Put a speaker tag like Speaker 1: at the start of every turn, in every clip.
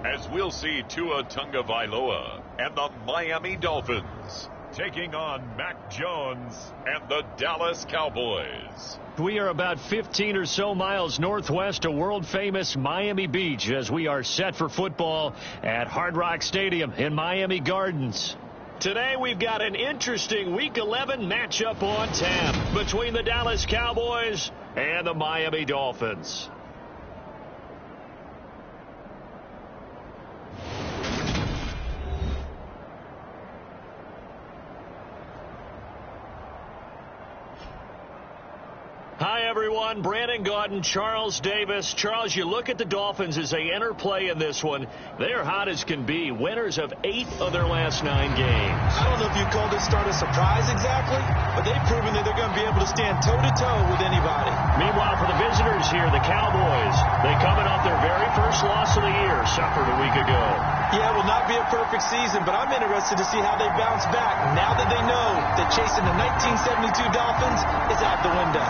Speaker 1: as we'll see Tua Tagovailoa and the Miami Dolphins taking on Mac Jones and the Dallas Cowboys.
Speaker 2: We are about 15 or so miles northwest of world-famous Miami Beach as we are set for football at Hard Rock Stadium in Miami Gardens. Today we've got an interesting Week 11 matchup on tap between the Dallas Cowboys and the Miami Dolphins. Hi, everyone. Brandon Gaudin, Charles Davis. Charles, you look at the Dolphins as they enter play in this one. They're hot as can be. Winners of 8 of their last 9 games.
Speaker 3: I don't know if you call this start a surprise exactly, but they've proven that they're going to be able to stand toe-to-toe with anybody.
Speaker 2: Meanwhile, for the visitors here, the Cowboys, they coming off their very first loss of the year, suffered a week ago.
Speaker 3: Yeah, it will not be a perfect season, but I'm interested to see how they bounce back now that they know that chasing the 1972 Dolphins is out the window.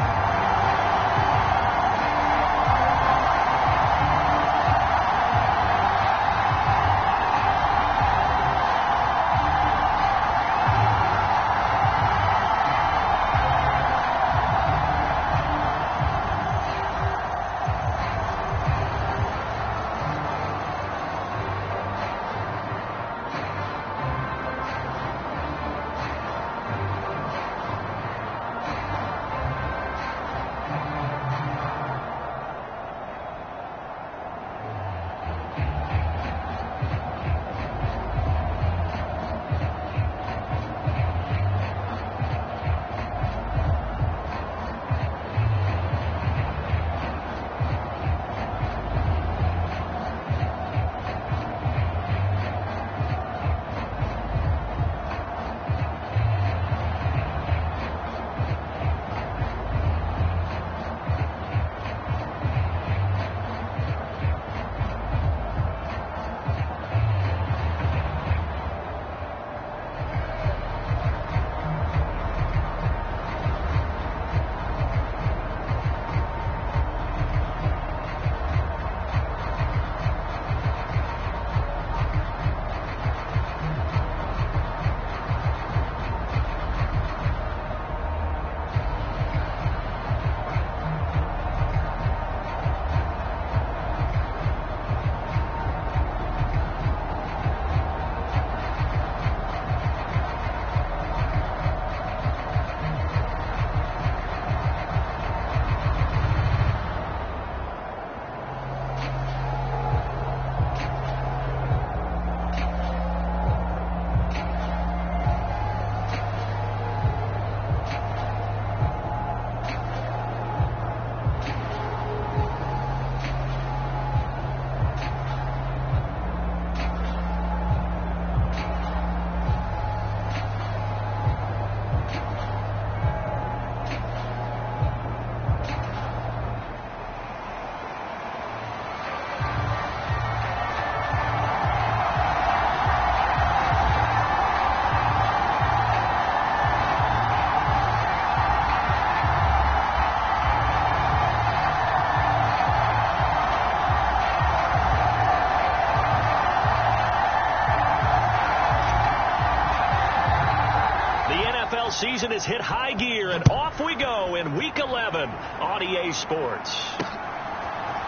Speaker 2: Season has hit high gear, and off we go in Week 11 on EA Sports.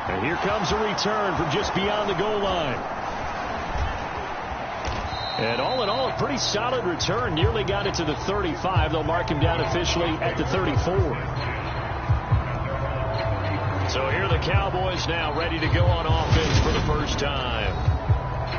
Speaker 2: And here comes a return from just beyond the goal line. And all in all, a pretty solid return. Nearly got it to the 35. They'll mark him down officially at the 34. So here are the Cowboys now ready to go on offense for the first time.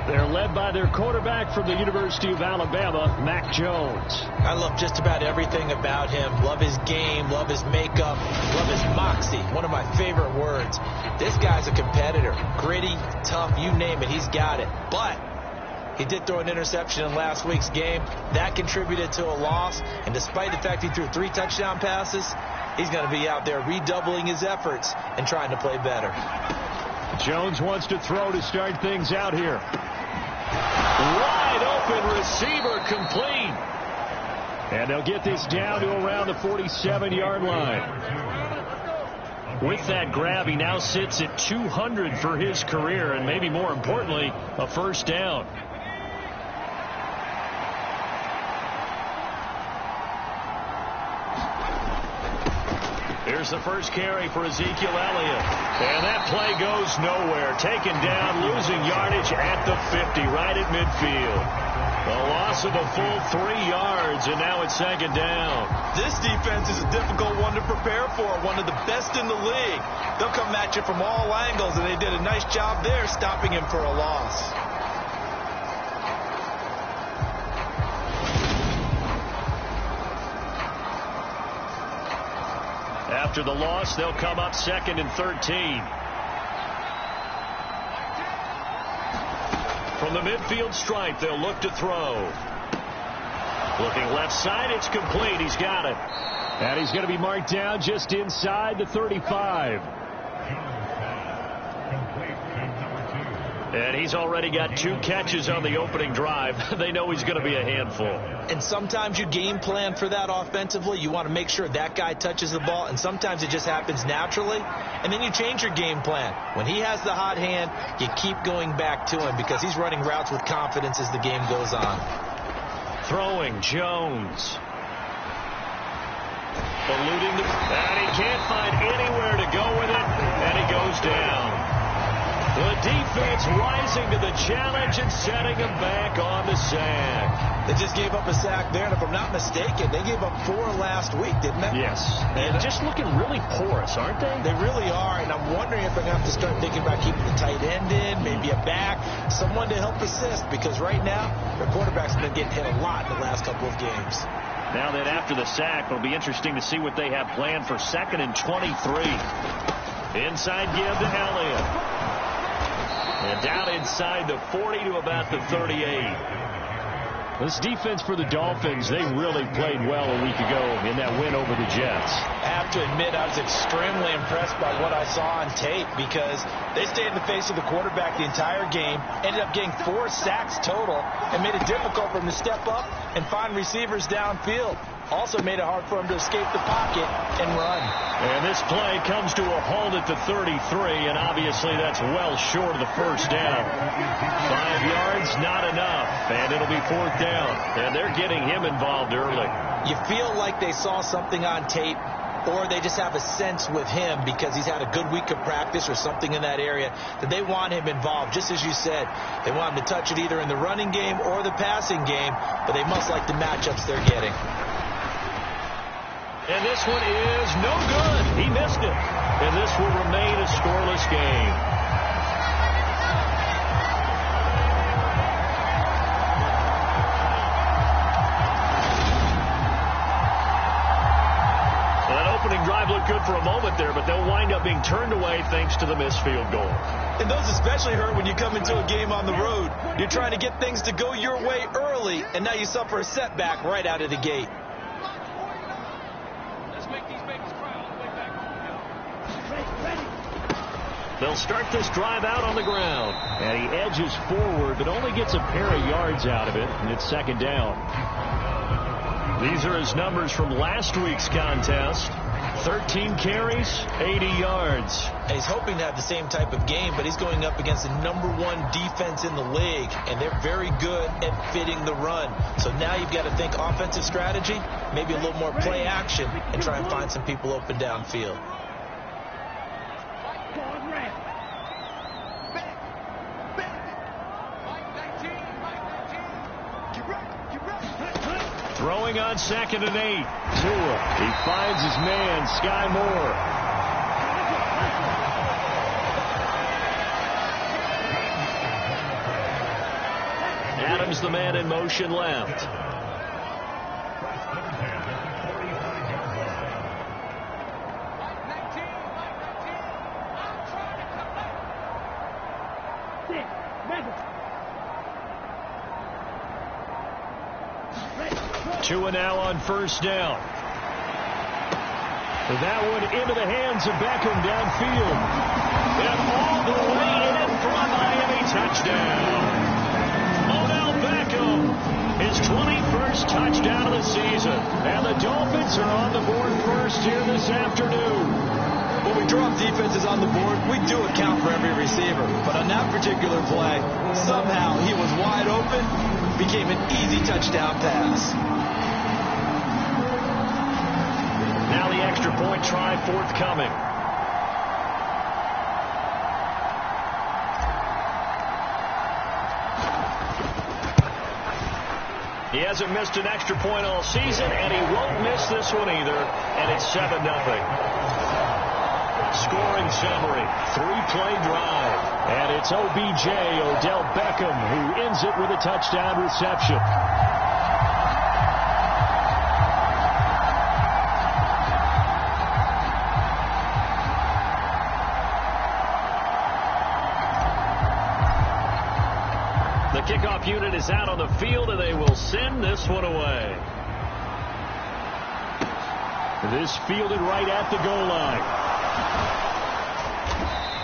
Speaker 2: They're led by their quarterback from the University of Alabama, Mac Jones.
Speaker 3: I love just about everything about him. Love his game, love his makeup, love his moxie. One of my favorite words. This guy's a competitor. Gritty, tough, you name it, he's got it. But he did throw an interception in last week's game. That contributed to a loss. And despite the fact he threw 3 touchdown passes, he's going to be out there redoubling his efforts and trying to play better.
Speaker 2: Jones wants to throw to start things out here. Wide open receiver, complete. And they'll get this down to around the 47-yard line. With that grab, he now sits at 200 for his career, and maybe more importantly, a first down. Here's the first carry for Ezekiel Elliott. And that play goes nowhere. Taken down, losing yardage at the 50, right at midfield. A loss of a full 3 yards, and now it's second down.
Speaker 3: This defense is a difficult one to prepare for, one of the best in the league. They'll come at you from all angles, and they did a nice job there stopping him for a loss.
Speaker 2: After the loss, they'll come up 2nd and 13. From the midfield stripe, they'll look to throw. Looking left side, it's complete. He's got it. And he's going to be marked down just inside the 35. And he's already got 2 catches on the opening drive. They know he's going to be a handful.
Speaker 3: And sometimes you game plan for that offensively. You want to make sure that guy touches the ball, and sometimes it just happens naturally. And then you change your game plan. When he has the hot hand, you keep going back to him because he's running routes with confidence as the game goes on.
Speaker 2: Throwing, Jones. Eluding and he can't find anywhere to go with it, and he goes down. The defense rising to the challenge and setting him back on the sack.
Speaker 3: They just gave up a sack there, and if I'm not mistaken, they gave up 4 last week, didn't they?
Speaker 2: Yes. And just looking really porous, aren't they?
Speaker 3: They really are, and I'm wondering if they're going to have to start thinking about keeping the tight end in, maybe a back, someone to help assist, because right now, their quarterback's been getting hit a lot in the last couple of games.
Speaker 2: Now then, after the sack, it'll be interesting to see what they have planned for 2nd and 23. Inside give to Elliott. And down inside the 40 to about the 38. This defense for the Dolphins, they really played well a week ago in that win over the Jets.
Speaker 3: I have to admit, I was extremely impressed by what I saw on tape because they stayed in the face of the quarterback the entire game, ended up getting 4 sacks total, and made it difficult for him to step up and find receivers downfield. Also made it hard for him to escape the pocket and run.
Speaker 2: And this play comes to a halt at the 33, and obviously that's well short of the first down. 5 yards, not enough, and it'll be 4th down. And they're getting him involved early.
Speaker 3: You feel like they saw something on tape, or they just have a sense with him because he's had a good week of practice or something in that area that they want him involved. Just as you said, they want him to touch it either in the running game or the passing game, but they must like the matchups they're getting.
Speaker 2: And this one is no good. He missed it. And this will remain a scoreless game. That opening drive looked good for a moment there, but they'll wind up being turned away thanks to the missed field goal.
Speaker 3: And those especially hurt when you come into a game on the road. You're trying to get things to go your way early, and now you suffer a setback right out of the gate.
Speaker 2: They'll start this drive out on the ground. And he edges forward, but only gets a pair of yards out of it, and it's 2nd down. These are his numbers from last week's contest. 13 carries, 80 yards.
Speaker 3: And he's hoping to have the same type of game, but he's going up against the #1 defense in the league, and they're very good at fitting the run. So now you've got to think offensive strategy, maybe a little more play action, and try and find some people open downfield.
Speaker 2: Throwing on 2nd and 8. Tua. He finds his man, Sky Moore. Adams, the man in motion left. Tua now on 1st down. That one into the hands of Beckham downfield. And all the way in for a Miami touchdown. Odell Beckham, his 21st touchdown of the season. And the Dolphins are on the board first here this afternoon.
Speaker 3: when we drop defenses on the board, we do account for every receiver. But on that particular play, somehow he was wide open, became an easy touchdown pass.
Speaker 2: Now the extra point try forthcoming. He hasn't missed an extra point all season, and he won't miss this one either, and it's 7-0. Scoring summary, 3-play drive, and it's OBJ, Odell Beckham, who ends it with a touchdown reception. The kickoff unit is out on the field, and they will send this one away. This fielded right at the goal line.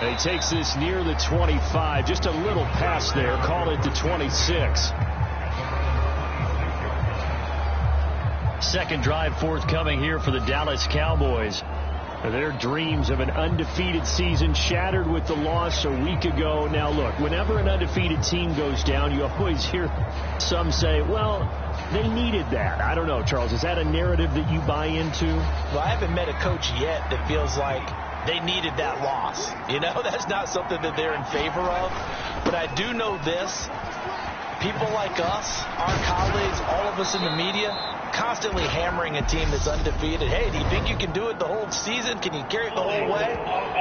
Speaker 2: And he takes this near the 25. Just a little pass there. Call it the 26. Second drive forthcoming here for the Dallas Cowboys. Their dreams of an undefeated season shattered with the loss a week ago. Now, look, whenever an undefeated team goes down, you always hear some say, well, they needed that. I don't know, Charles. Is that a narrative that you buy into?
Speaker 3: Well, I haven't met a coach yet that feels like they needed that loss. You know, that's not something that they're in favor of. But I do know this. People like us, our colleagues, all of us in the media, constantly hammering a team that's undefeated. Hey, do you think you can do it the whole season? Can you carry it the whole way?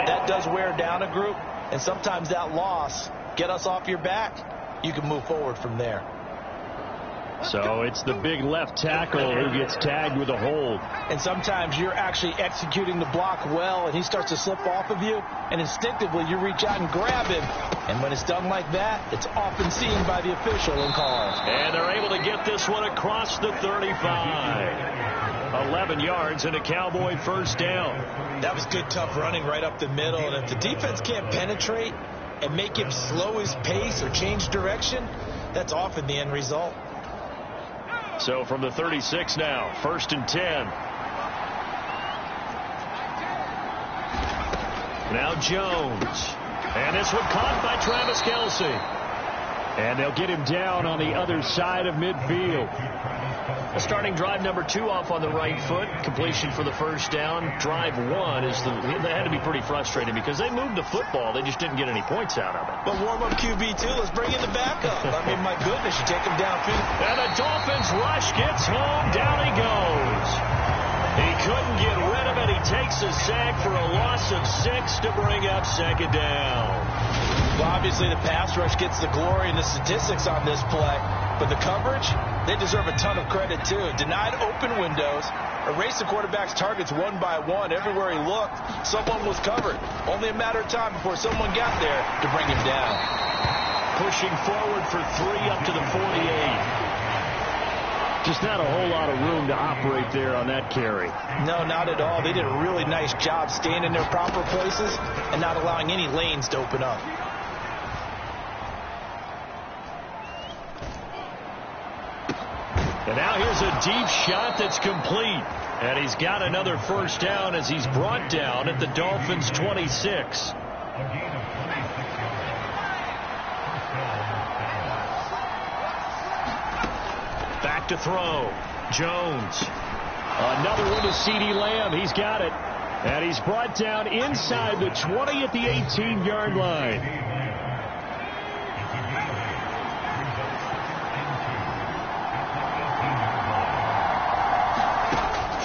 Speaker 3: That does wear down a group. And sometimes that loss, get us off your back, you can move forward from there.
Speaker 2: So it's the big left tackle who gets tagged with a hold.
Speaker 3: And sometimes you're actually executing the block well, and he starts to slip off of you, and instinctively you reach out and grab him. And when it's done like that, it's often seen by the official and called.
Speaker 2: And they're able to get this one across the 35. 11 yards and a Cowboy first down.
Speaker 3: That was good, tough running right up the middle. And if the defense can't penetrate and make him slow his pace or change direction, that's often the end result.
Speaker 2: So from the 36 now, 1st and 10. Now Jones. And this one caught by Travis Kelce. And they'll get him down on the other side of midfield. Starting drive number 2 off on the right foot. Completion for the first down. Drive 1 is they had to be pretty frustrating because they moved the football. They just didn't get any points out of it.
Speaker 3: But warm-up QB2, let's bring in the backup. I mean, my goodness, you take him downfield.
Speaker 2: And the Dolphins rush gets home. Down he goes. He couldn't get rid of it. He takes a sack for a loss of 6 to bring up second down.
Speaker 3: Well, obviously, the pass rush gets the glory and the statistics on this play. But the coverage, they deserve a ton of credit, too. Denied open windows, erased the quarterback's targets one by one. Everywhere he looked, someone was covered. Only a matter of time before someone got there to bring him down.
Speaker 2: Pushing forward for 3 up to the 48. Just not a whole lot of room to operate there on that carry.
Speaker 3: No, not at all. They did a really nice job staying in their proper places and not allowing any lanes to open up.
Speaker 2: And now here's a deep shot that's complete. And he's got another first down as he's brought down at the Dolphins' 26. Back to throw. Jones. Another one to CeeDee Lamb. He's got it. And he's brought down inside the 20 at the 18-yard line.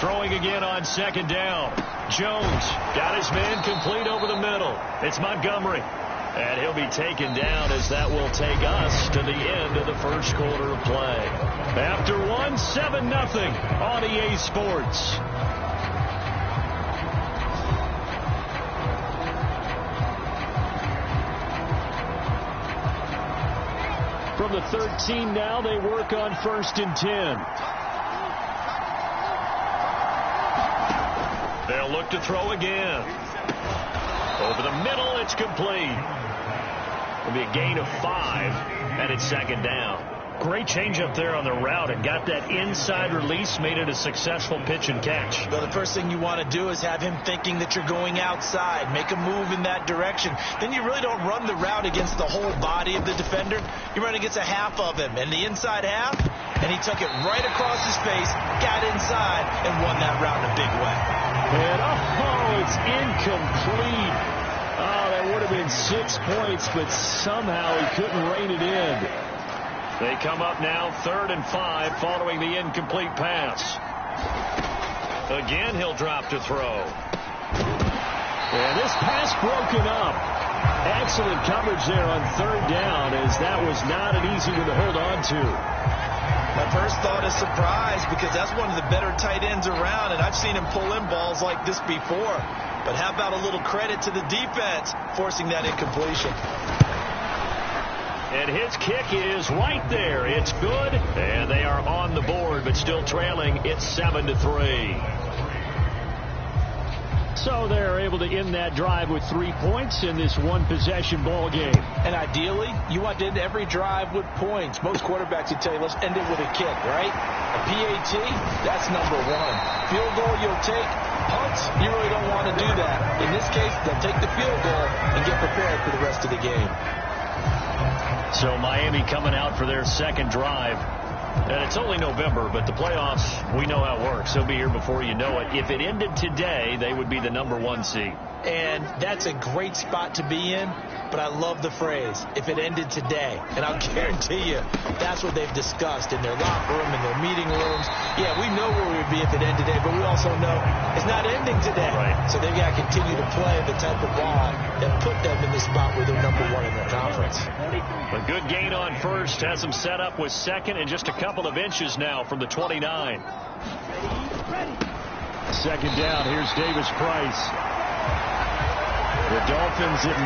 Speaker 2: Throwing again on second down. Jones got his man complete over the middle. It's Montgomery. And he'll be taken down as that will take us to the end of the first quarter of play. After 1, 7-0 on EA Sports. From the 13 now, they work on 1st and 10. They'll look to throw again. Over the middle, it's complete. It'll be a gain of 5, and it's second down. Great changeup there on the route and got that inside release, made it a successful pitch and catch.
Speaker 3: Well, the first thing you want to do is have him thinking that you're going outside, make a move in that direction. Then you really don't run the route against the whole body of the defender. You run against a half of him, and the inside half, and he took it right across his face, got inside, and won that route in a big way.
Speaker 2: And it's incomplete. Oh, that would have been 6 points, but somehow he couldn't rein it in. They come up now 3rd and 5 following the incomplete pass. Again, he'll drop to throw. And this pass broken up. Excellent coverage there on 3rd down, as that was not an easy one to hold on to.
Speaker 3: My first thought is surprise, because that's one of the better tight ends around, and I've seen him pull in balls like this before. But how about a little credit to the defense forcing that incompletion?
Speaker 2: And his kick is right there. It's good, and they are on the board, but still trailing. It's 7-3. So they're able to end that drive with 3 points in this one-possession ball game.
Speaker 3: And ideally, you want to end every drive with points. Most quarterbacks would tell you, let's end it with a kick, right? A PAT, that's number 1. Field goal, you'll take. Punts, you really don't want to do that. In this case, they'll take the field goal and get prepared for the rest of the game.
Speaker 2: So Miami coming out for their second drive. And it's only November, but the playoffs, we know how it works. They'll be here before you know it. If it ended today, they would be the number 1 seed.
Speaker 3: And that's a great spot to be in, but I love the phrase, if it ended today. And I'll guarantee you, that's what they've discussed in their locker room, in their meeting rooms. Yeah, we know where we would be if it ended today, but we also know it's not ending today.
Speaker 2: Right.
Speaker 3: So they've got to continue to play the type of ball that put them in the spot where they're number 1 in their conference.
Speaker 2: A good gain on first, has them set up with second and just a couple of inches now from the 29. Second down, here's Davis Price. The Dolphins at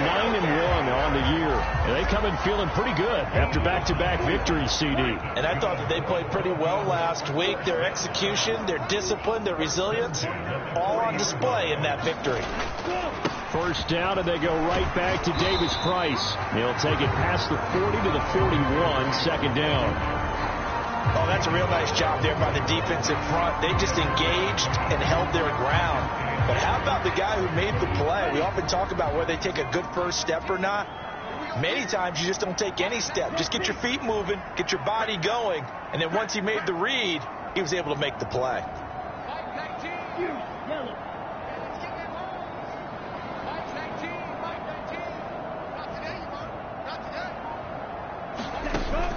Speaker 2: 9-1 on the year. And they come in feeling pretty good after back-to-back victories, CD.
Speaker 3: And I thought that they played pretty well last week. Their execution, their discipline, their resilience, all on display in that victory.
Speaker 2: First down, and they go right back to Davis Price. They'll take it past the 40 to the 41, second down.
Speaker 3: Oh, that's a real nice job there by the defense in front. They just engaged and held their ground. But how about the guy who made the play? We often talk about whether they take a good first step or not. Many times you just don't take any step. Just get your feet moving, get your body going, and then once he made the read, he was able to make the play.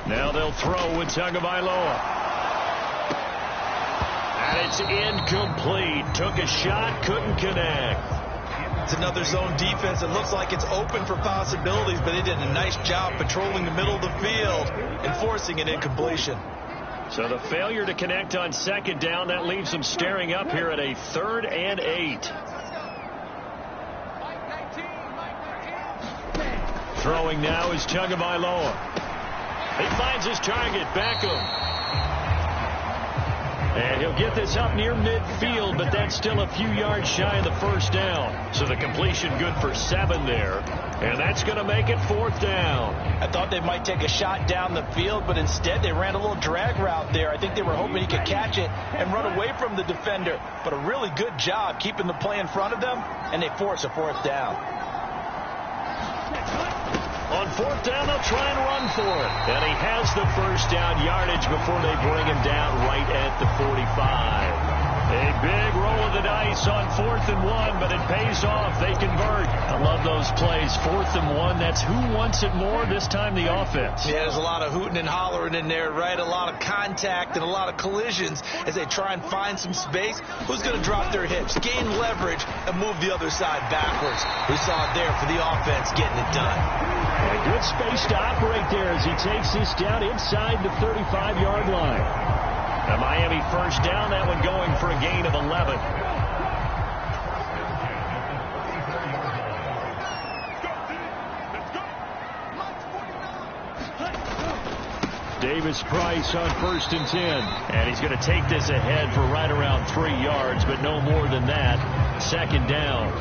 Speaker 2: Now they'll throw with Tagovailoa. And it's incomplete. Took a shot, couldn't connect.
Speaker 3: It's another zone defense. It looks like it's open for possibilities, but they did a nice job patrolling the middle of the field and forcing an incompletion.
Speaker 2: So the failure to connect on second down, that leaves them staring up here at a 3rd and 8. Throwing now is Tagovailoa. He finds his target, Beckham. And he'll get this up near midfield, but that's still a few yards shy of the first down. So the completion good for 7 there. And that's going to make it 4th down.
Speaker 3: I thought they might take a shot down the field, but instead they ran a little drag route there. I think they were hoping he could catch it and run away from the defender. But a really good job keeping the play in front of them, and they force a 4th down.
Speaker 2: On 4th down, they'll try and run for it. And he has the first down yardage before they bring him down right at the 45. A big roll of the dice on 4th and 1, but it pays off. They convert. I love those plays. 4th and 1, that's who wants it more, this time the offense.
Speaker 3: Yeah, there's a lot of hooting and hollering in there, right? A lot of contact and a lot of collisions as they try and find some space. Who's going to drop their hips, gain leverage, and move the other side backwards? We saw it there for the offense getting it done.
Speaker 2: A good space to operate there as he takes this down inside the 35-yard line. A Miami first down, that one going for a gain of 11. Davis Price on 1st and 10. And he's going to take this ahead for right around 3 yards, but no more than that. Second down.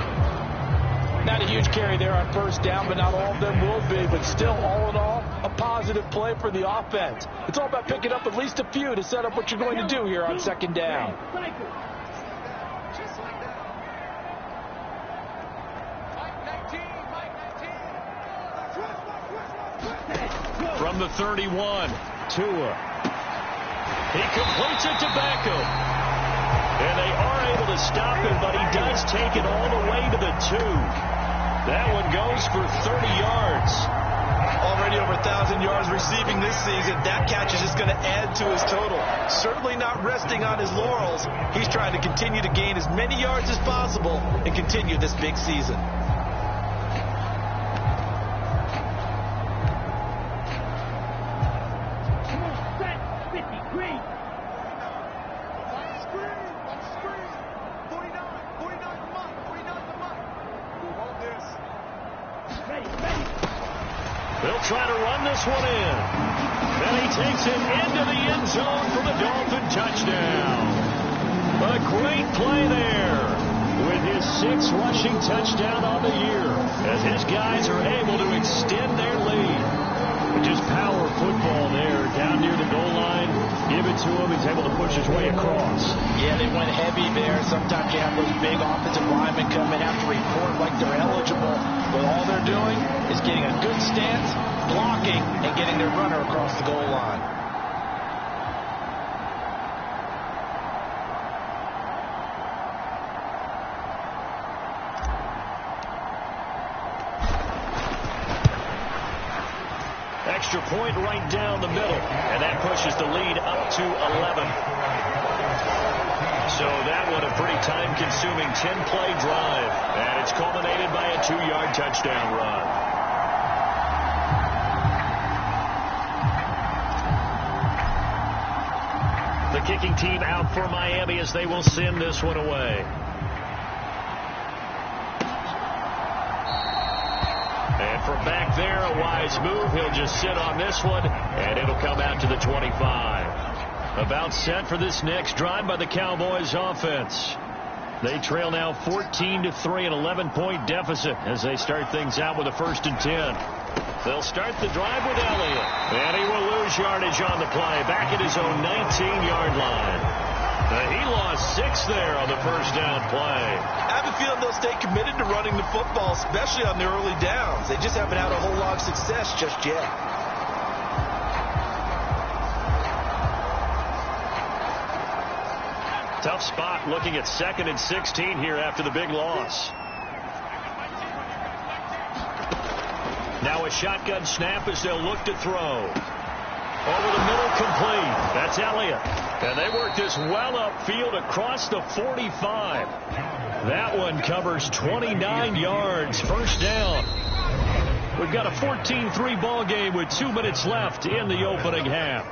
Speaker 3: Not a huge carry there on first down, but not all of them will be. But still, all in all, a positive play for the offense. It's all about picking up at least a few to set up what you're going to do here on second down.
Speaker 2: From the 31, Tua. He completes it to Beckham. And they are able to stop him, but he does take it all the way to the 2. That one goes for 30 yards.
Speaker 3: Already over 1,000 yards receiving this season. That catch is just going to add to his total. Certainly not resting on his laurels. He's trying to continue to gain as many yards as possible and continue this big season.
Speaker 2: They'll try to run this one in. And he takes it into the end zone for the Dolphin touchdown. A great play there with his 6th rushing touchdown on the year as his guys are able to extend their lead. Just power football there down near the goal line. Give it to him. He's able to push his way across.
Speaker 3: Yeah, they went heavy there. Sometimes you have those big offensive linemen come in, have to report like they're eligible. But all they're doing is getting a good stance, blocking, and getting their runner across the goal line.
Speaker 2: Extra point right down the middle, and that pushes the lead up to 11. So that one a pretty time-consuming 10-play drive, and it's culminated by a 2-yard touchdown run. The kicking team out for Miami as they will send this one away. And from back there, a wise move. He'll just sit on this one, and it'll come out to the 25. About set for this next drive by the Cowboys offense. They trail now 14-3, an 11-point deficit as they start things out with a 1st and 10. They'll start the drive with Elliott, and he will lose yardage on the play back at his own 19-yard line. He lost 6 there on the first down play.
Speaker 3: I have a feeling they'll stay committed to running the football, especially on the early downs. They just haven't had a whole lot of success just yet.
Speaker 2: Tough spot looking at 2nd and 16 here after the big loss. Now a shotgun snap as they'll look to throw. Over the middle, complete. That's Elliott. And they work this well upfield across the 45. That one covers 29 yards. First down. We've got a 14-3 ball game with 2 minutes left in the opening half.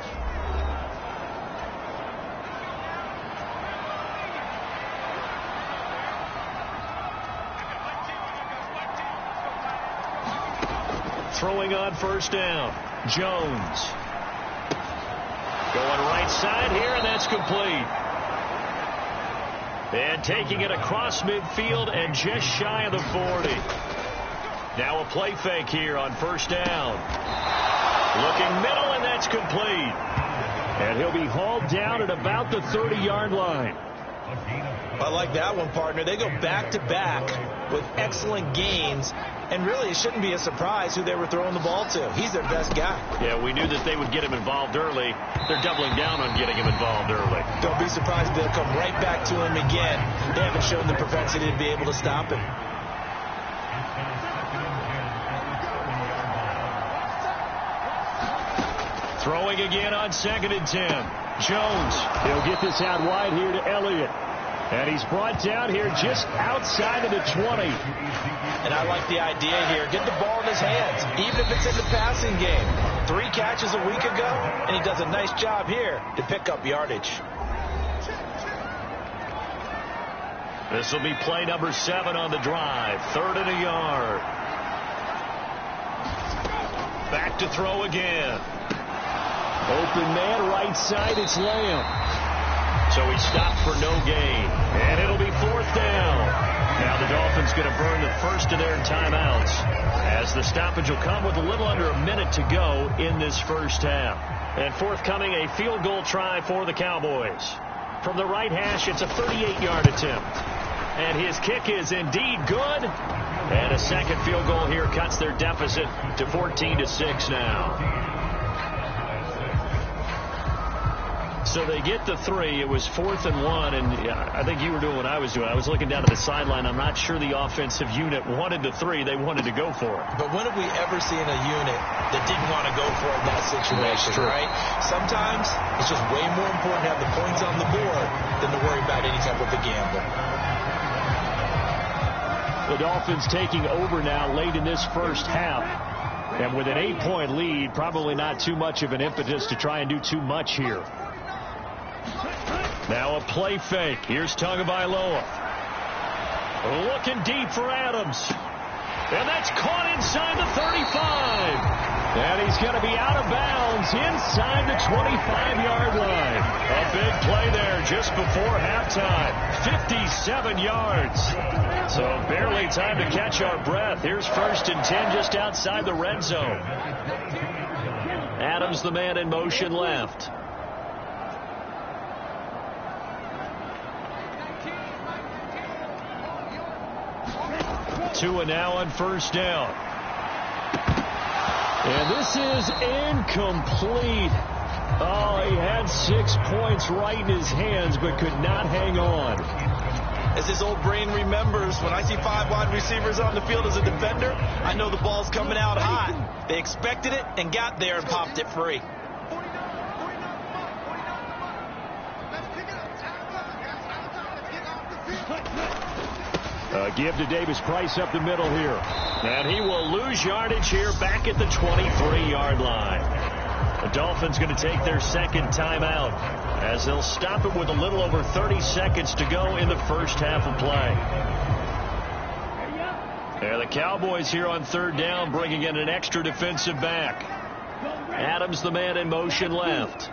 Speaker 2: Throwing on first down. Jones. Going right side here, and that's complete. And taking it across midfield and just shy of the 40. Now a play fake here on first down. Looking middle, and that's complete. And he'll be hauled down at about the 30-yard line.
Speaker 3: I like that one, partner. They go back-to-back with excellent gains. And really, it shouldn't be a surprise who they were throwing the ball to. He's their best guy.
Speaker 2: Yeah, we knew that they would get him involved early. They're doubling down on getting him involved early.
Speaker 3: Don't be surprised if they'll come right back to him again. They haven't shown the propensity to be able to stop him.
Speaker 2: Throwing again on 2nd and 10. Jones. He'll get this out wide here to Elliott. And he's brought down here just outside of the 20.
Speaker 3: And I like the idea here. Get the ball in his hands, even if it's in the passing game. 3 catches a week ago, and he does a nice job here to pick up yardage.
Speaker 2: This will be play number 7 on the drive. 3rd and a yard. Back to throw again. Open man right side. It's Lamb. So he stopped for no gain. And it'll be 4th down. Now the Dolphins going to burn the first of their timeouts as the stoppage will come with a little under a minute to go in this first half. And forthcoming, a field goal try for the Cowboys. From the right hash, it's a 38-yard attempt. And his kick is indeed good. And a second field goal here cuts their deficit to 14-6 now. So they get the 3. It was 4th and 1, and I think you were doing what I was doing. I was looking down to the sideline. I'm not sure the offensive unit wanted the 3. They wanted to go for it.
Speaker 3: But when have we ever seen a unit that didn't want to go for it in that situation, right? Sometimes it's just way more important to have the points on the board than to worry about any type of a gamble.
Speaker 2: The Dolphins taking over now late in this first half. And with an 8-point lead, probably not too much of an impetus to try and do too much here. Now a play fake. Here's Tagovailoa. Looking deep for Adams. And that's caught inside the 35. And he's going to be out of bounds inside the 25-yard line. A big play there just before halftime. 57 yards. So barely time to catch our breath. Here's 1st and 10 just outside the red zone. Adams, the man in motion left. Tua now on 1st down. And this is incomplete. Oh, he had 6 points right in his hands, but could not hang on.
Speaker 3: As his old brain remembers, when I see 5 wide receivers on the field as a defender, I know the ball's coming out hot. They expected it and got there and popped it free.
Speaker 2: Give to Davis Price up the middle here. And he will lose yardage here back at the 23-yard line. The Dolphins going to take their second timeout as they'll stop it with a little over 30 seconds to go in the first half of play. And the Cowboys here on 3rd down bringing in an extra defensive back. Adams, the man in motion left.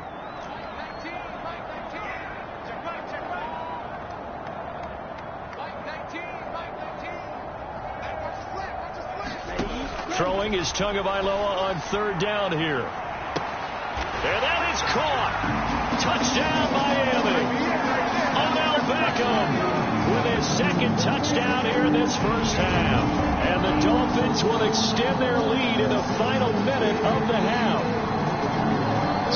Speaker 2: Throwing is Tagovailoa on 3rd down here. And that is caught. Touchdown, Miami. Odell Beckham with his 2nd touchdown here in this first half. And the Dolphins will extend their lead in the final minute of the half.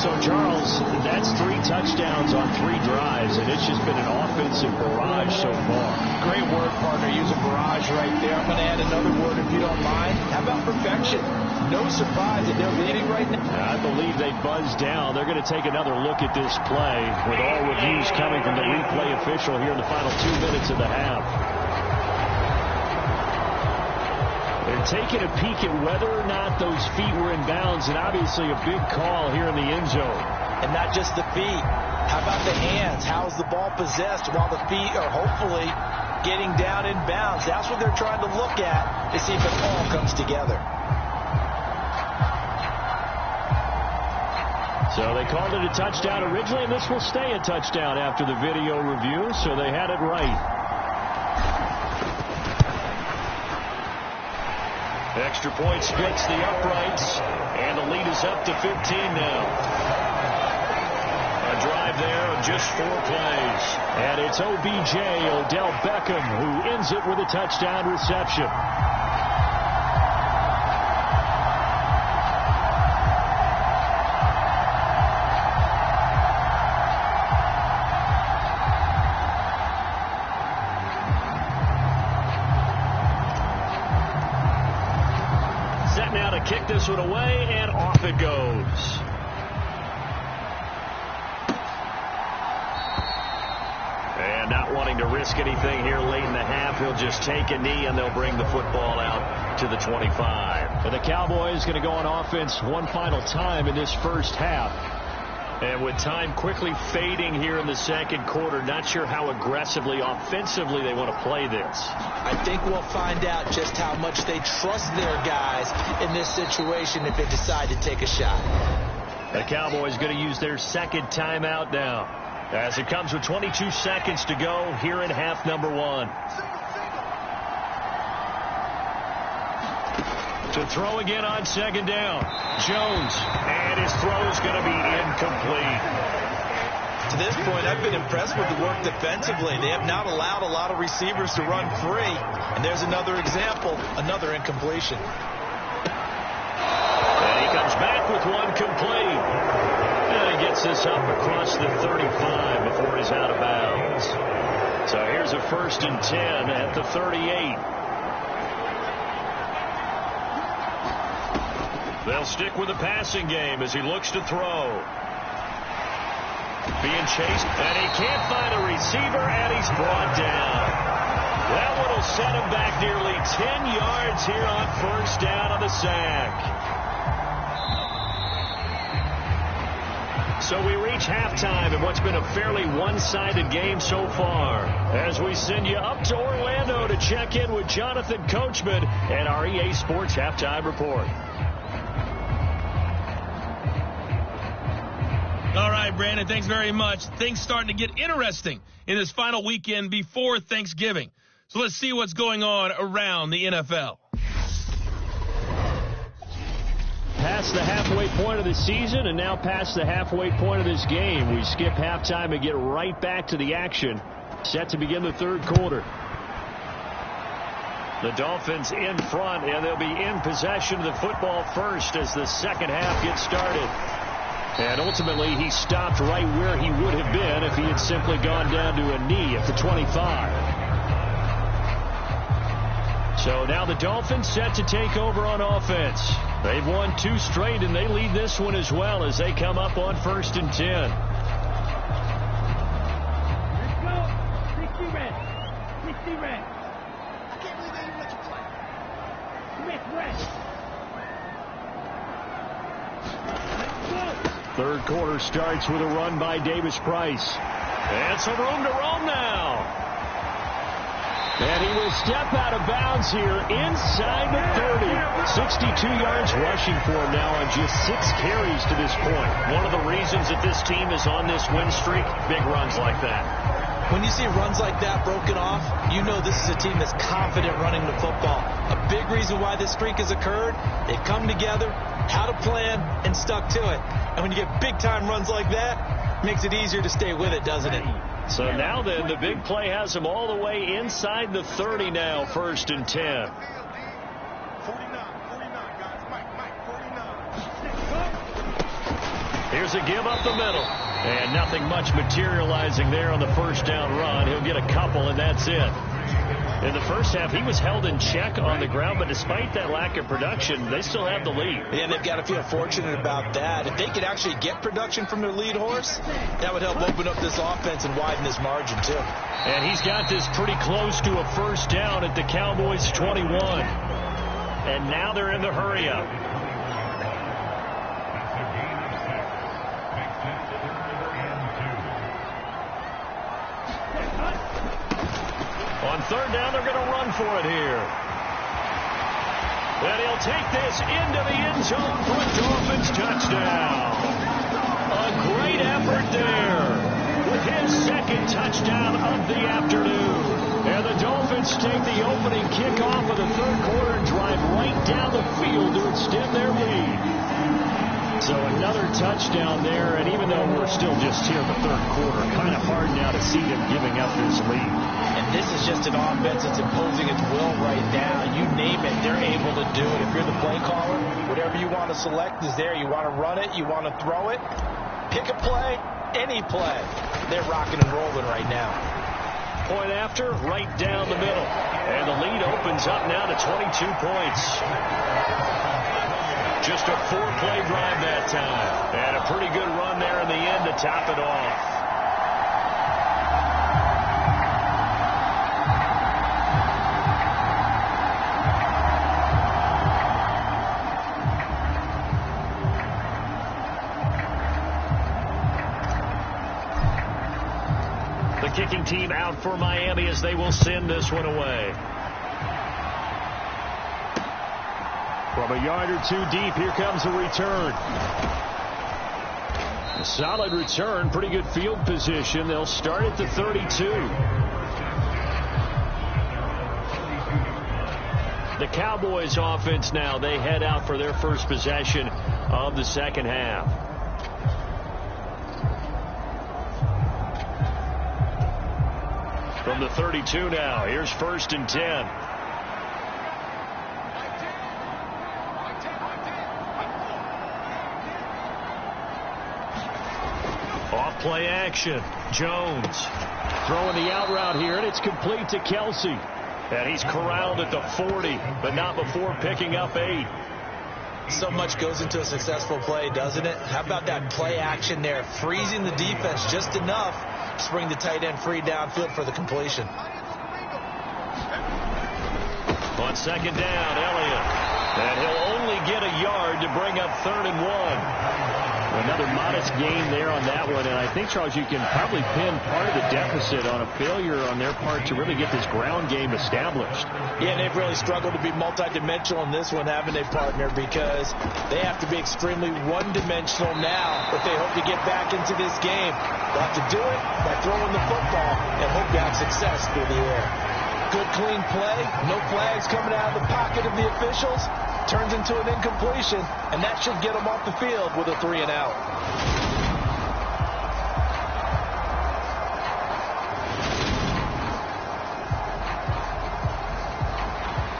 Speaker 2: So, Charles, that's 3 touchdowns on 3 drives, and it's just been an offensive barrage so far.
Speaker 3: Great word, partner. Use a barrage right there. I'm going to add another word if you don't mind. How about perfection? No surprise that they're leading right now.
Speaker 2: I believe they buzzed down. They're going to take another look at this play with all reviews coming from the replay official here in the final 2 minutes of the half. They're taking a peek at whether or not those feet were in bounds, and obviously a big call here in the end zone.
Speaker 3: And not just the feet. How about the hands? How's the ball possessed while the feet are hopefully getting down in bounds? That's what they're trying to look at to see if it all comes together.
Speaker 2: So they called it a touchdown originally, and this will stay a touchdown after the video review, so they had it right. Extra point splits the uprights, and the lead is up to 15 now. A drive there of just 4 plays. And it's OBJ, Odell Beckham, who ends it with a touchdown reception. Now to kick this one away, and off it goes. And not wanting to risk anything here late in the half, he'll just take a knee, and they'll bring the football out to the 25. And the Cowboys going to go on offense one final time in this first half. And with time quickly fading here in the second quarter, not sure how aggressively, offensively they want to play this.
Speaker 3: I think we'll find out just how much they trust their guys in this situation if they decide to take a shot.
Speaker 2: The Cowboys going to use their second timeout now, as it comes with 22 seconds to go here in half number 1. To throw again on second down. Jones. And his throw is going to be incomplete.
Speaker 3: To this point, I've been impressed with the work defensively. They have not allowed a lot of receivers to run free. And there's another example, another incompletion.
Speaker 2: And he comes back with one complete. And he gets this up across the 35 before he's out of bounds. So here's a 1st and 10 at the 38. They'll stick with the passing game as he looks to throw. Being chased, and he can't find a receiver, and he's brought down. That one will set him back nearly 10 yards here on 1st down on the sack. So we reach halftime in what's been a fairly one-sided game so far. As we send you up to Orlando to check in with Jonathan Coachman and our EA Sports Halftime Report.
Speaker 4: All right, Brandon, thanks very much. Things starting to get interesting in this final weekend before Thanksgiving. So let's see what's going on around the NFL.
Speaker 2: Past the halfway point of the season and now past the halfway point of this game. We skip halftime and get right back to the action. Set to begin the 3rd quarter. The Dolphins in front, and they'll be in possession of the football first as the second half gets started. And ultimately, he stopped right where he would have been if he had simply gone down to a knee at the 25. So now the Dolphins set to take over on offense. They've won 2 straight, and they lead this one as well as they come up on 1st and 10.
Speaker 5: Let's go. 60 red. 60 red. I can't believe they even let you play. Smith red. Let's go.
Speaker 2: 3rd quarter starts with a run by Davis Price. And some room to roam now. And he will step out of bounds here inside the 30. 62 yards rushing for him now on just 6 carries to this point. One of the reasons that this team is on this win streak, big runs like that.
Speaker 3: When you see runs like that broken off, you know this is a team that's confident running the football. A big reason why this streak has occurred, they've come together, had a plan, and stuck to it. And when you get big-time runs like that, it makes it easier to stay with it, doesn't it?
Speaker 2: So now then, the big play has him all the way inside the 30 now, 1st and 10.
Speaker 5: 49, guys. Mike, 49.
Speaker 2: Here's a give up the middle. And nothing much materializing there on the 1st down run. He'll get a couple, and that's it. In the first half, he was held in check on the ground, but despite that lack of production, they still have the lead.
Speaker 3: Yeah, they've got to feel fortunate about that. If they could actually get production from their lead horse, that would help open up this offense and widen this margin, too.
Speaker 2: And he's got this pretty close to a 1st down at the Cowboys' 21. And now they're in the hurry-up. On 3rd down, they're going to run for it here. And he'll take this into the end zone for a Dolphins touchdown. A great effort there with his 2nd touchdown of the afternoon. And the Dolphins take the opening kickoff of the 3rd quarter and drive right down the field to extend their lead. So another touchdown there, and even though we're still just here in the 3rd quarter, kind of hard now to see them giving up this lead.
Speaker 3: And this is just an offense that's imposing its will right now. You name it, they're able to do it. If you're the play caller, whatever you want to select is there. You want to run it, you want to throw it, pick a play, any play. They're rocking and rolling right now.
Speaker 2: Point after, right down the middle. And the lead opens up now to 22 points. Just a 4-play drive that time. And a pretty good run there in the end to top it off. The kicking team out for Miami as they will send this one away. From a yard or 2 deep, here comes a return. A solid return, pretty good field position. They'll start at the 32. The Cowboys offense now, they head out for their first possession of the second half. From the 32 now, here's 1st and 10. Off play action. Jones throwing the out route here, and it's complete to Kelsey. And he's corralled at the 40, but not before picking up 8.
Speaker 3: So much goes into a successful play, doesn't it? How about that play action there, freezing the defense just enough to bring the tight end free downfield for the completion.
Speaker 2: On second down, Elliott. And he'll only get a yard to bring up 3rd and 1. Another modest gain there on that one, and I think, Charles, you can probably pin part of the deficit on a failure on their part to really get this ground game established.
Speaker 3: Yeah, they've really struggled to be multidimensional in this one, haven't they, partner? Because they have to be extremely one-dimensional now if they hope to get back into this game. They'll have to do it by throwing the football and hope to have success through the air. Good, clean play. No flags coming out of the pocket of the officials. Turns into an incompletion, and that should get them off the field with a 3 and out.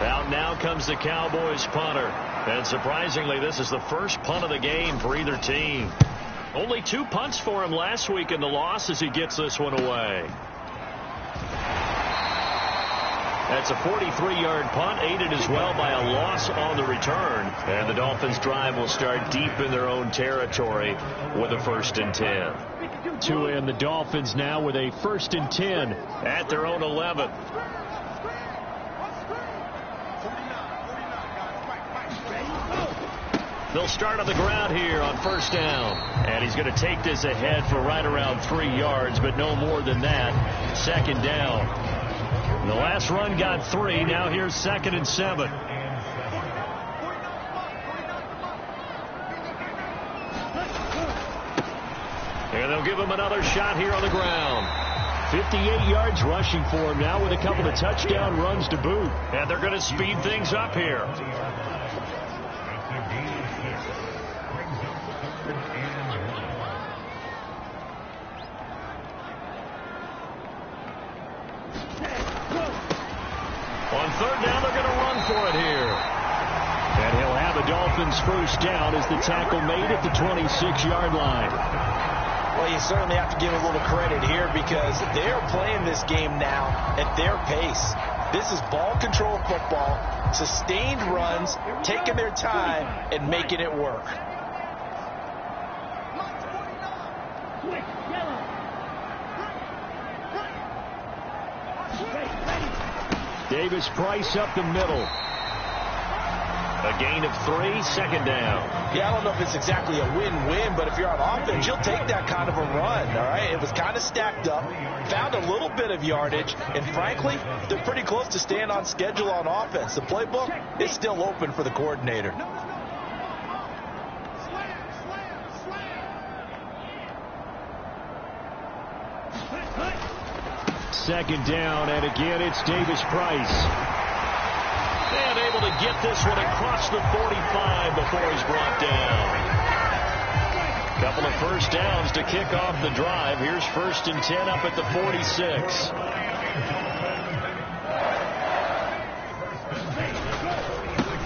Speaker 2: Out now comes the Cowboys punter. And surprisingly, this is the first punt of the game for either team. Only 2 punts for him last week in the loss as he gets this one away. That's a 43-yard punt, aided as well by a loss on the return. And the Dolphins' drive will start deep in their own territory with a 1st and 10. To end the Dolphins now with a 1st and 10 at their own 11. They'll start on the ground here on 1st down. And he's going to take this ahead for right around 3 yards, but no more than that. 2nd down. The last run got 3. Now here's 2nd and 7. And they'll give him another shot here on the ground. 58 yards rushing for him now with a couple of touchdown runs to boot. And they're going to speed things up here. On 3rd down, they're going to run for it here. And he'll have a Dolphins 1st down as the tackle made at the 26-yard line.
Speaker 3: Well, you certainly have to give a little credit here because they're playing this game now at their pace. This is ball control football, sustained runs, taking their time, and making it work.
Speaker 2: Davis Price up the middle. A gain of 3, 2nd down.
Speaker 3: Yeah, I don't know if it's exactly a win-win, but if you're on offense, you'll take that kind of a run, all right? It was kind of stacked up, found a little bit of yardage, and frankly, they're pretty close to staying on schedule on offense. The playbook is still open for the coordinator.
Speaker 2: Second down, and again it's Davis Price. And able to get this one across the 45 before he's brought down. Couple of 1st downs to kick off the drive. Here's 1st and 10 up at the 46.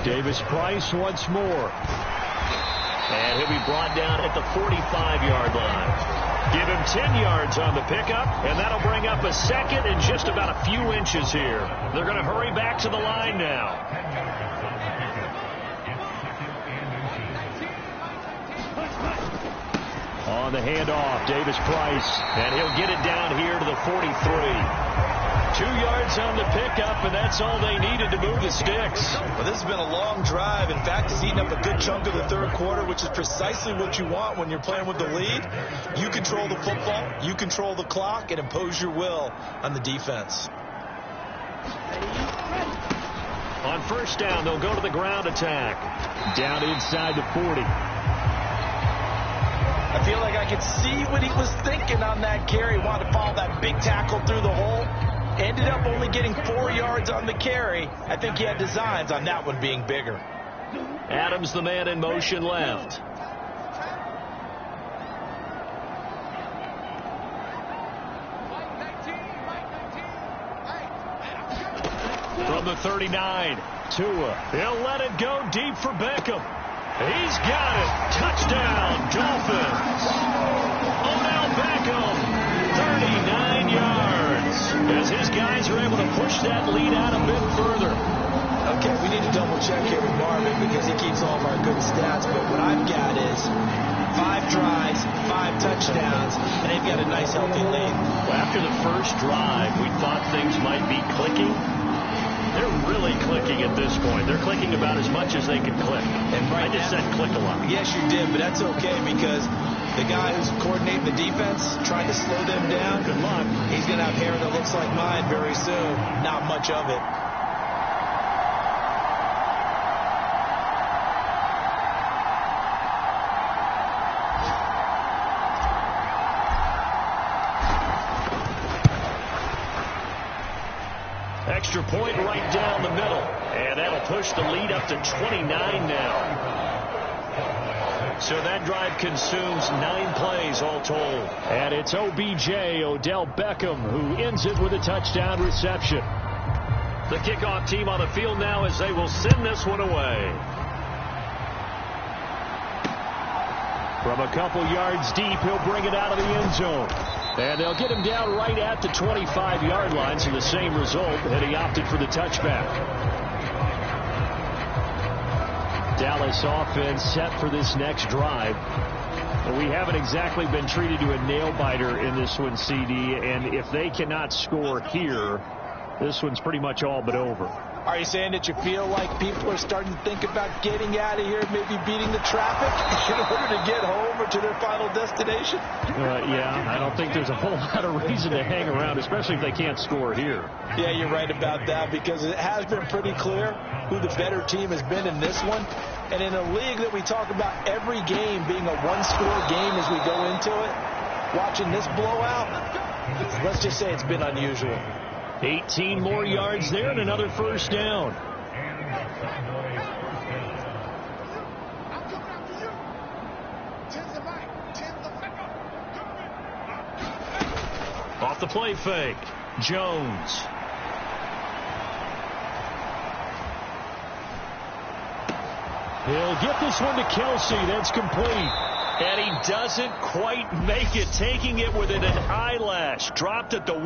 Speaker 2: Davis Price once more. And he'll be brought down at the 45-yard line. Give him 10 yards on the pickup, and that'll bring up a 2nd and just about a few inches here. They're going to hurry back to the line now. On the handoff, Davis Price, and he'll get it down here to the 43. 2 yards on the pickup, and that's all they needed to move the sticks.
Speaker 3: Well, this has been a long drive. In fact, it's eaten up a good chunk of the 3rd quarter, which is precisely what you want when you're playing with the lead. You control the football, you control the clock, and impose your will on the defense.
Speaker 2: On 1st down, they'll go to the ground attack. Down inside the 40.
Speaker 3: I feel like I could see what he was thinking on that carry. He wanted to follow that big tackle through the hole. Ended up only getting 4 yards on the carry. I think he had designs on that one being bigger.
Speaker 2: Adams, the man in motion left. From the 39, Tua. He'll let it go deep for Beckham. He's got it. Touchdown, Dolphins. Odell Beckham, 39 yards. As his guys are able to push that lead out a bit further.
Speaker 3: Okay, we need to double check here with Marvin because he keeps all of our good stats. But what I've got is 5 drives, 5 touchdowns, and they've got a nice healthy lead.
Speaker 2: Well, after the first drive, we thought things might be clicking. They're really clicking at this point. They're clicking about as much as they can click. And I just said click a lot.
Speaker 3: Yes, you did, but that's okay because the guy who's coordinating the defense tried to slow them down.
Speaker 2: Good luck.
Speaker 3: He's going to have hair that looks like mine very soon. Not much of it.
Speaker 2: Extra point right down the middle. And that'll push the lead up to 29 now. So that drive consumes 9 plays all told. And it's OBJ, Odell Beckham, who ends it with a touchdown reception. The kickoff team on the field now as they will send this one away. From a couple yards deep, he'll bring it out of the end zone. And they'll get him down right at the 25-yard line, so the same result, and he opted for the touchback. Dallas offense set for this next drive. And we haven't exactly been treated to a nail-biter in this one, CD, and if they cannot score here, this one's pretty much all but over.
Speaker 3: Are you saying that you feel like people are starting to think about getting out of here, maybe beating the traffic in order to get home or to their final destination?
Speaker 2: Yeah, I don't think there's a whole lot of reason to hang around, especially if they can't score here.
Speaker 3: Yeah, you're right about that because it has been pretty clear who the better team has been in this one. And in a league that we talk about every game being a one-score game as we go into it, watching this blowout, let's just say it's been unusual.
Speaker 2: 18 more yards there and another first down. Off the play fake, Jones. He'll get this one to Kelsey. That's complete. And he doesn't quite make it, taking it within an eyelash. Dropped at the 1.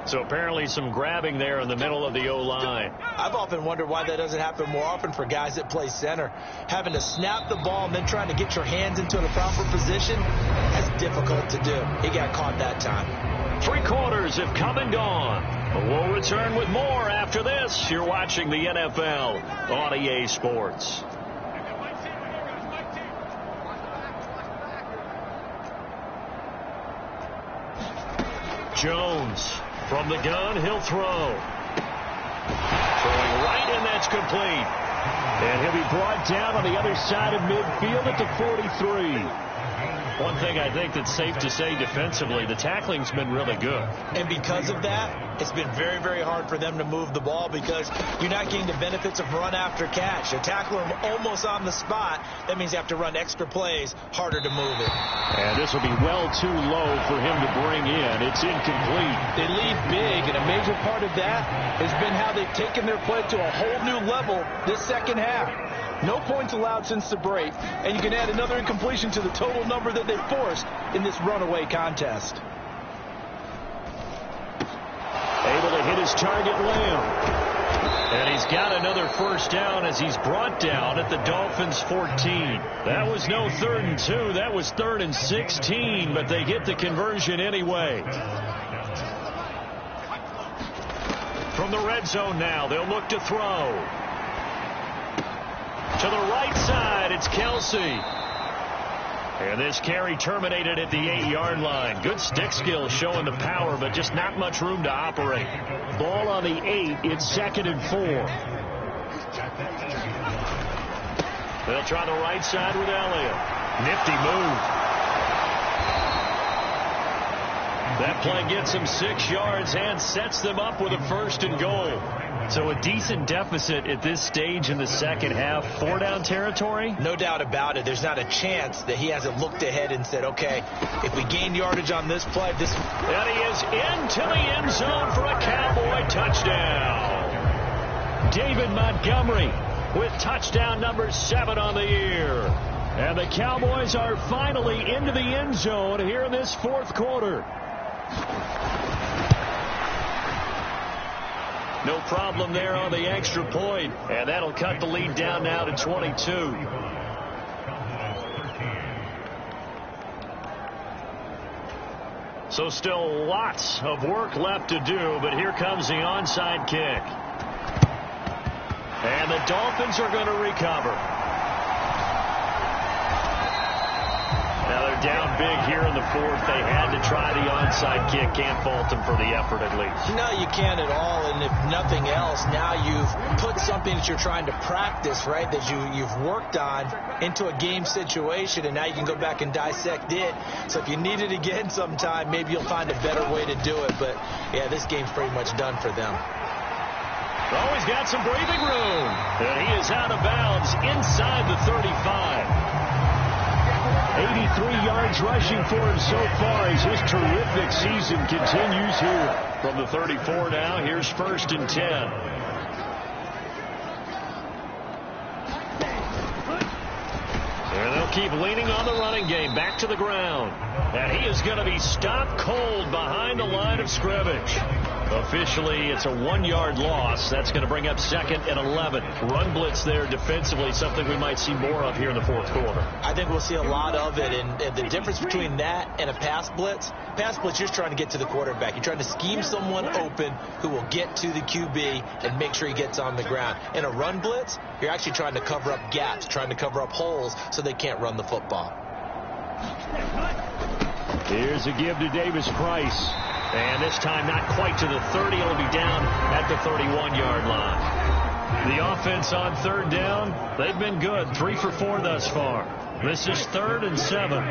Speaker 2: So apparently some grabbing there in the middle of the O-line.
Speaker 3: I've often wondered why that doesn't happen more often for guys that play center. Having to snap the ball and then trying to get your hands into the proper position, that's difficult to do. He got caught that time.
Speaker 2: 3 quarters have come and gone. We'll return with more after this. You're watching the NFL on EA Sports. Jones from the gun, he'll throw. Throwing right, and that's complete. And he'll be brought down on the other side of midfield at the 43. One thing I think that's safe to say defensively, the tackling's been really good.
Speaker 3: And because of that, it's been very, very hard for them to move the ball because you're not getting the benefits of run after catch. You tackle them almost on the spot. That means you have to run extra plays, harder to move it.
Speaker 2: And this will be well too low for him to bring in. It's incomplete.
Speaker 3: They lead big, and a major part of that has been how they've taken their play to a whole new level this second half. No points allowed since the break, and you can add another incompletion to the total number that they forced in this runaway contest.
Speaker 2: Able to hit his target, Lamb. And he's got another first down as he's brought down at the Dolphins' 14. That was no 3rd and 2. That was 3rd and 16, but they get the conversion anyway. From the red zone now, they'll look to throw. To the right side, it's Kelsey. And this carry terminated at the 8-yard line. Good stick skill showing the power, but just not much room to operate. Ball on the 8. It's 2nd and 4. They'll try the right side with Elliott. Nifty move. That play gets them 6 yards and sets them up with a 1st and goal. So a decent deficit at this stage in the second half. 4-down territory?
Speaker 3: No doubt about it. There's not a chance that he hasn't looked ahead and said, okay, if we gain yardage on this play, this...
Speaker 2: And he is into the end zone for a Cowboy touchdown. David Montgomery with touchdown number 7 on the year. And the Cowboys are finally into the end zone here in this 4th quarter. No problem there on the extra point. And that'll cut the lead down now to 22. So still lots of work left to do, but here comes the onside kick. And the Dolphins are going to recover. Now they're down big here in the 4th. They had to try the onside kick. Can't fault them for the effort at least.
Speaker 3: No, you can't at all. And if nothing else, now you've put something that you're trying to practice, right, that you've worked on into a game situation, and now you can go back and dissect it. So if you need it again sometime, maybe you'll find a better way to do it. But, yeah, this game's pretty much done for them.
Speaker 2: Oh, he's got some breathing room. And he is out of bounds inside the 35. 83 yards rushing for him so far as his terrific season continues here. From the 34 now, here's 1st and 10. And they'll keep leaning on the running game. Back to the ground. And he is going to be stopped cold behind the line of scrimmage. Officially, it's a 1-yard loss. That's going to bring up 2nd and 11. Run blitz there defensively, something we might see more of here in the 4th quarter.
Speaker 3: I think we'll see a lot of it, and the difference between that and a pass blitz, you're just trying to get to the quarterback. You're trying to scheme someone open who will get to the QB and make sure he gets on the ground. In a run blitz, you're actually trying to cover up gaps, trying to cover up holes so they can't run the football.
Speaker 2: Here's a give to Davis Price. And this time not quite to the 30. It'll be down at the 31-yard line. The offense on 3rd down, they've been good. 3 for 4 thus far. This is 3rd and 7.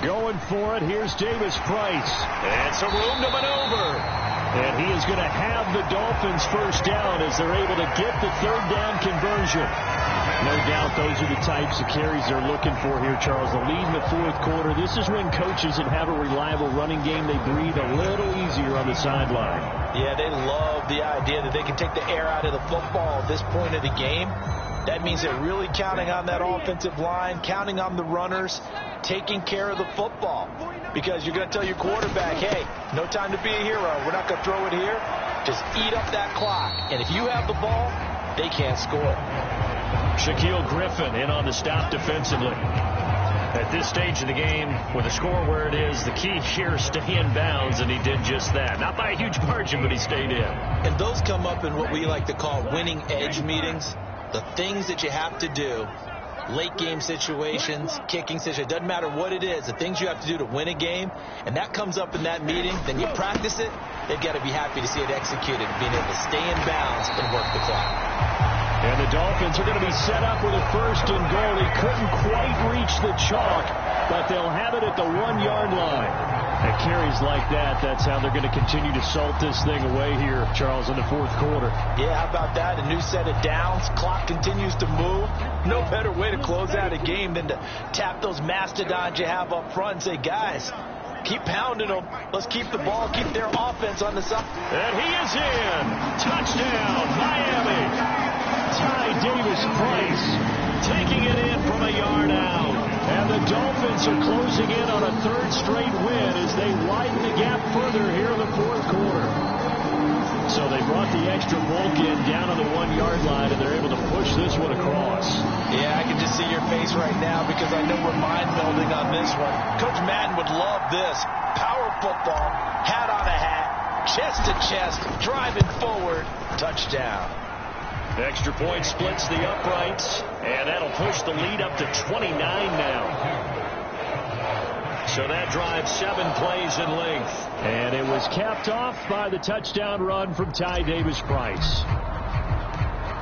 Speaker 2: Going for it. Here's Davis Price. And some room to maneuver. And he is going to have the Dolphins 1st down as they're able to get the 3rd down conversion. No doubt those are the types of carries they're looking for here, Charles. The lead in the 4th quarter. This is when coaches that have a reliable running game, they breathe a little easier on the sideline.
Speaker 3: Yeah, they love the idea that they can take the air out of the football at this point of the game. That means they're really counting on that offensive line, counting on the runners, taking care of the football. Because you're going to tell your quarterback, hey, no time to be a hero. We're not going to throw it here. Just eat up that clock. And if you have the ball, they can't score.
Speaker 2: Shaquille Griffin in on the stop defensively. At this stage of the game, with the score where it is, the key here is stay in bounds, and he did just that. Not by a huge margin, but he stayed in.
Speaker 3: And those come up in what we like to call winning edge meetings. The things that you have to do, late game situations, kicking situations, doesn't matter what it is, the things you have to do to win a game, and that comes up in that meeting, then you practice it, they've got to be happy to see it executed, being able to stay in bounds and work the clock.
Speaker 2: And the Dolphins are going to be set up with a 1st and goal. They couldn't quite reach the chalk, but they'll have it at the 1-yard line. And carries like that, that's how they're going to continue to salt this thing away here, Charles, in the 4th quarter.
Speaker 3: Yeah, how about that? A new set of downs. Clock continues to move. No better way to close out a game than to tap those mastodons you have up front and say, guys, keep pounding them. Let's keep the ball, keep their offense on the side.
Speaker 2: And he is in. Touchdown, Miami. Ty Davis Price taking it in from a yard out. And the Dolphins are closing in on a 3rd straight win as they widen the gap further here in the 4th quarter. So they brought the extra bulk in down on the 1-yard line, and they're able to push this one across.
Speaker 3: Yeah, I can just see your face right now because I know we're mind-melding on this one. Coach Madden would love this. Power football, hat on a hat, chest to chest, driving forward, touchdown.
Speaker 2: Extra point splits the uprights, and that'll push the lead up to 29 now. So that drives 7 plays in length. And it was capped off by the touchdown run from Ty Davis Price.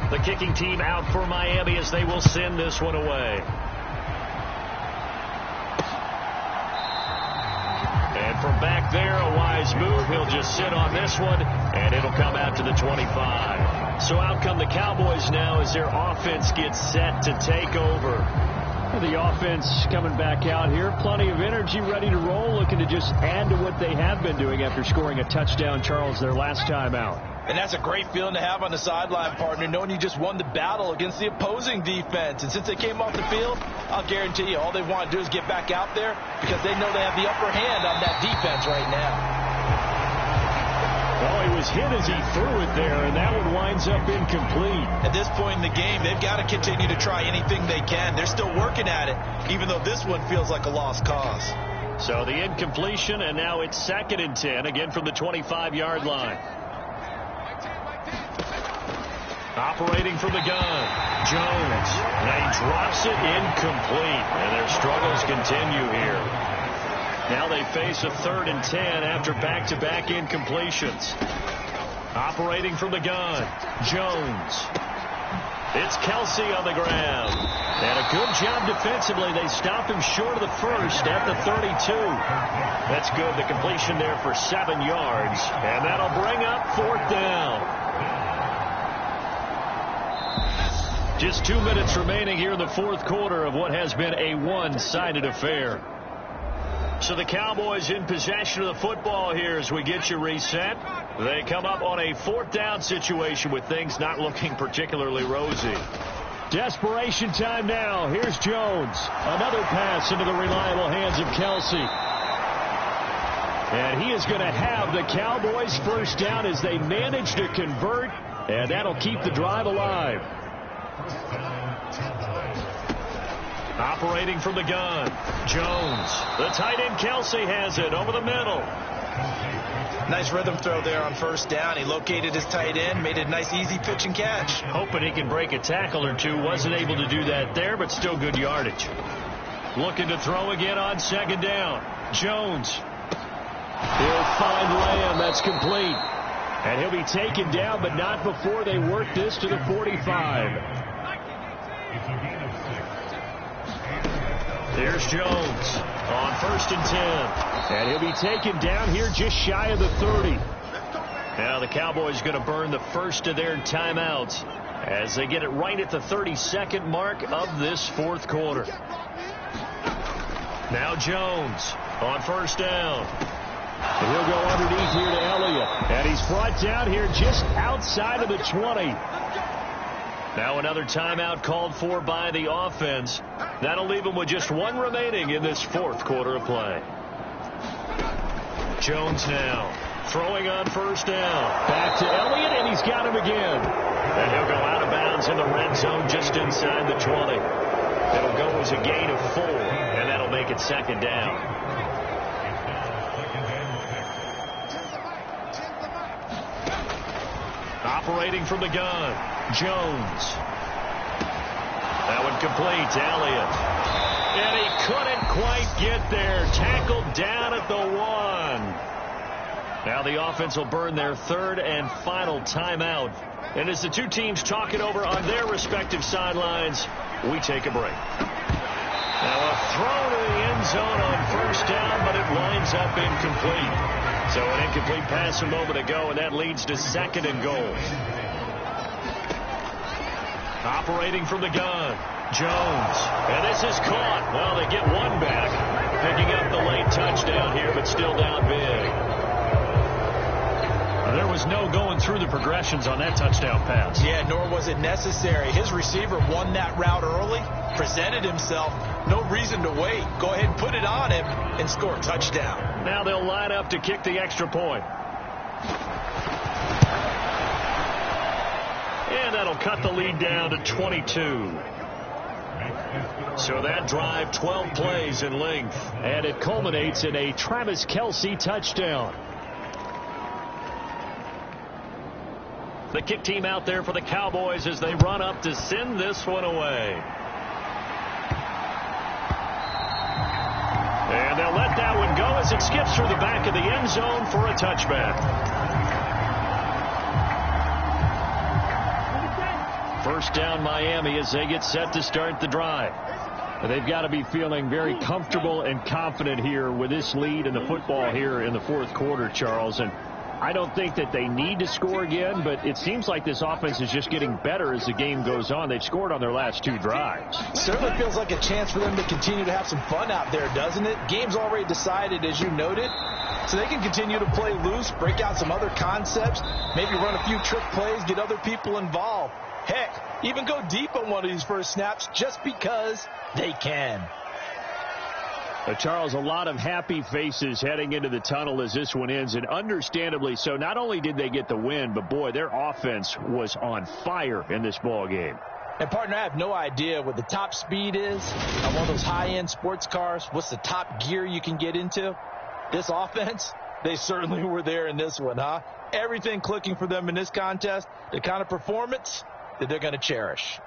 Speaker 2: The kicking team out for Miami as they will send this one away. from back there, a wise move. He'll just sit on this one, and it'll come out to the 25. So out come the Cowboys now as their offense gets set to take over.
Speaker 6: The offense coming back out here. Plenty of energy, ready to roll, looking to just add to what they have been doing after scoring a touchdown, Charles, their last time out.
Speaker 3: And that's a great feeling to have on the sideline, partner, knowing you just won the battle against the opposing defense. And since they came off the field, I'll guarantee you all they want to do is get back out there because they know they have the upper hand on that defense right now.
Speaker 6: Well, he was hit as he threw it there, and that one winds up incomplete.
Speaker 3: At this point in the game, they've got to continue to try anything they can. They're still working at it, even though this one feels like a lost cause.
Speaker 2: So the incompletion, and now it's 2nd and 10, again from the 25-yard line. Operating from the gun, Jones. And he drops it incomplete, and their struggles continue here. Now they face a 3rd and 10 after back-to-back incompletions. Operating from the gun, Jones. It's Kelsey on the ground. And a good job defensively. They stop him short of the first at the 32. That's good. The completion there for 7 yards. And that'll bring up 4th down. Just 2 minutes remaining here in the 4th quarter of what has been a one-sided affair. So the Cowboys in possession of the football here as we get you reset. They come up on a 4th down situation with things not looking particularly rosy.
Speaker 6: Desperation time now. Here's Jones. Another pass into the reliable hands of Kelsey. And he is going to have the Cowboys first down as they manage to convert. And that'll keep the drive alive.
Speaker 2: Operating from the gun, Jones. The tight end Kelsey has it over the middle.
Speaker 3: Nice rhythm throw there on 1st down. He located his tight end, made a nice easy pitch and catch.
Speaker 2: Hoping he can break a tackle or two. Wasn't able to do that there, but still good yardage. Looking to throw again on 2nd down. Jones.
Speaker 6: He'll find Lamb. That's complete. And he'll be taken down, but not before they work this to the 45.
Speaker 2: Here's Jones on 1st and 10.
Speaker 6: And he'll be taken down here just shy of the 30.
Speaker 2: Now the Cowboys going to burn the first of their timeouts as they get it right at the 32nd mark of this 4th quarter. Now Jones on 1st down.
Speaker 6: And he'll go underneath here to Elliott. And he's brought down here just outside of the 20.
Speaker 2: Now another timeout called for by the offense. That'll leave them with just 1 remaining in this 4th quarter of play. Jones now throwing on 1st down.
Speaker 6: Back to Elliott, and he's got him again.
Speaker 2: And he'll go out of bounds in the red zone just inside the 20. It'll go as a gain of 4, and that'll make it 2nd down. Operating from the gun, Jones. That one complete to Elliott. And he couldn't quite get there. Tackled down at the 1. Now the offense will burn their 3rd and final timeout. And as the two teams talk it over on their respective sidelines, we take a break. Now a throw to the end zone on 1st down, but it winds up incomplete. So an incomplete pass a moment ago, and that leads to 2nd and goal. Operating from the gun, Jones. And this is caught. Well, they get 1 back. Picking up the late touchdown here, but still down big.
Speaker 6: There was no going through the progressions on that touchdown pass.
Speaker 3: Yeah, nor was it necessary. His receiver won that route early, presented himself. No reason to wait. Go ahead and put it on him and score a touchdown.
Speaker 2: Now they'll line up to kick the extra point. And that'll cut the lead down to 22. So that drive, 12 plays in length.
Speaker 6: And it culminates in a Travis Kelce touchdown.
Speaker 2: The kick team out there for the Cowboys as they run up to send this one away. And they'll let that one go as it skips through the back of the end zone for a touchback. 1st down Miami as they get set to start the drive.
Speaker 6: They've got to be feeling very comfortable and confident here with this lead in the football here in the fourth quarter, Charles. And I don't think that they need to score again, but it seems like this offense is just getting better as the game goes on. They've scored on their last 2 drives.
Speaker 3: Certainly feels like a chance for them to continue to have some fun out there, doesn't it? Game's already decided, as you noted, so they can continue to play loose, break out some other concepts, maybe run a few trick plays, get other people involved. Heck, even go deep on one of these first snaps just because they can.
Speaker 6: Charles, a lot of happy faces heading into the tunnel as this one ends, and understandably so. Not only did they get the win, but, boy, their offense was on fire in this ball game.
Speaker 3: And, partner, I have no idea what the top speed is on one of those high-end sports cars. What's the top gear you can get into? This offense, they certainly were there in this one, huh? Everything clicking for them in this contest, the kind of performance that they're going to cherish.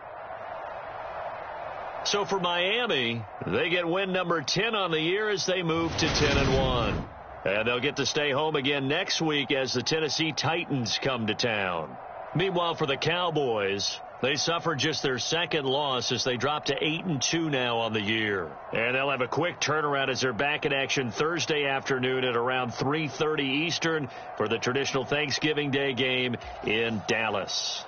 Speaker 2: So for Miami, they get win number 10 on the year as they move to 10-1. And they'll get to stay home again next week as the Tennessee Titans come to town. Meanwhile, for the Cowboys, they suffered just their second loss as they drop to 8-2 now on the year. And they'll have a quick turnaround as they're back in action Thursday afternoon at around 3:30 Eastern for the traditional Thanksgiving Day game in Dallas.